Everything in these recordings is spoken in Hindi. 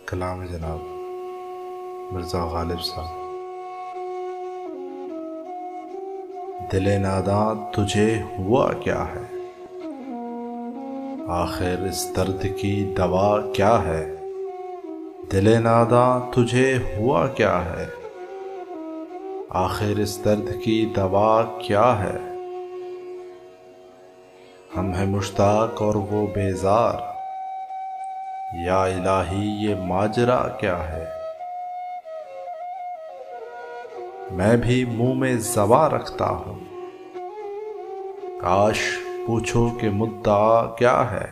कलाम जनाब मिर्ज़ा गालिब साहब। दिले नादां तुझे हुआ क्या है, आखिर इस दर्द की दवा क्या है। दिले नादां तुझे हुआ क्या है, आखिर इस दर्द की दवा क्या है। हम हैं मुश्ताक और वो बेजार, या इलाही ये माजरा क्या है। मैं भी मुंह में ज़बां रखता हूँ, काश पूछो कि मुद्दा क्या है।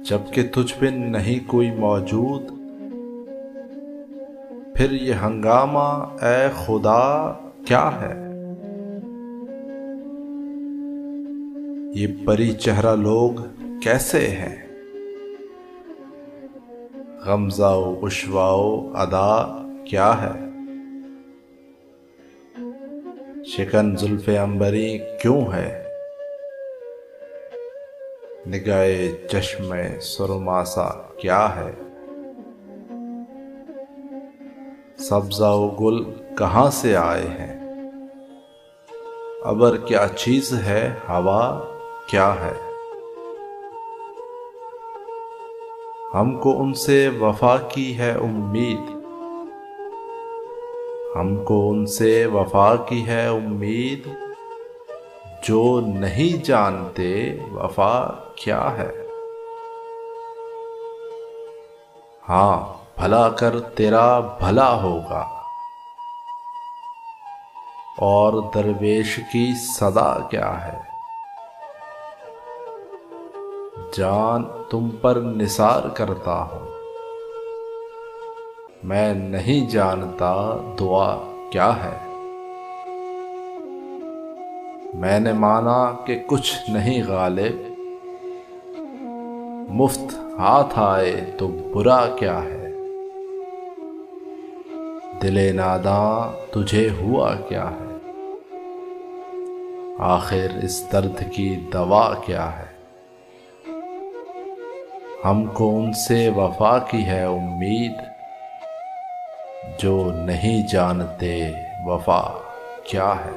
जबकि तुझ बिन नहीं कोई मौजूद, फिर ये हंगामा ए खुदा क्या है। ये परी चेहरा लोग कैसे हैं, गमज़ाओ उश्वाओ अदा क्या है। शिकन जुल्फ़े अंबरी क्यों है, निगाहे चश्मे सुरमासा क्या है। सब्ज़ा व गुल कहाँ से आए हैं, अबर क्या चीज़ है, हवा क्या है। हमको उनसे वफा की है उम्मीद, हमको उनसे वफा की है उम्मीद, जो नहीं जानते वफा क्या है। हाँ भला कर तेरा भला होगा, और दरवेश की सदा क्या है। जान तुम पर निसार करता हूँ, मैं नहीं जानता दुआ क्या है। मैंने माना कि कुछ नहीं गालिब, मुफ्त हाथ आए तो बुरा क्या है। दिले नादां तुझे हुआ क्या है, आखिर इस दर्द की दवा क्या है। हमको उनसे वफा की है उम्मीद, जो नहीं जानते वफा क्या है।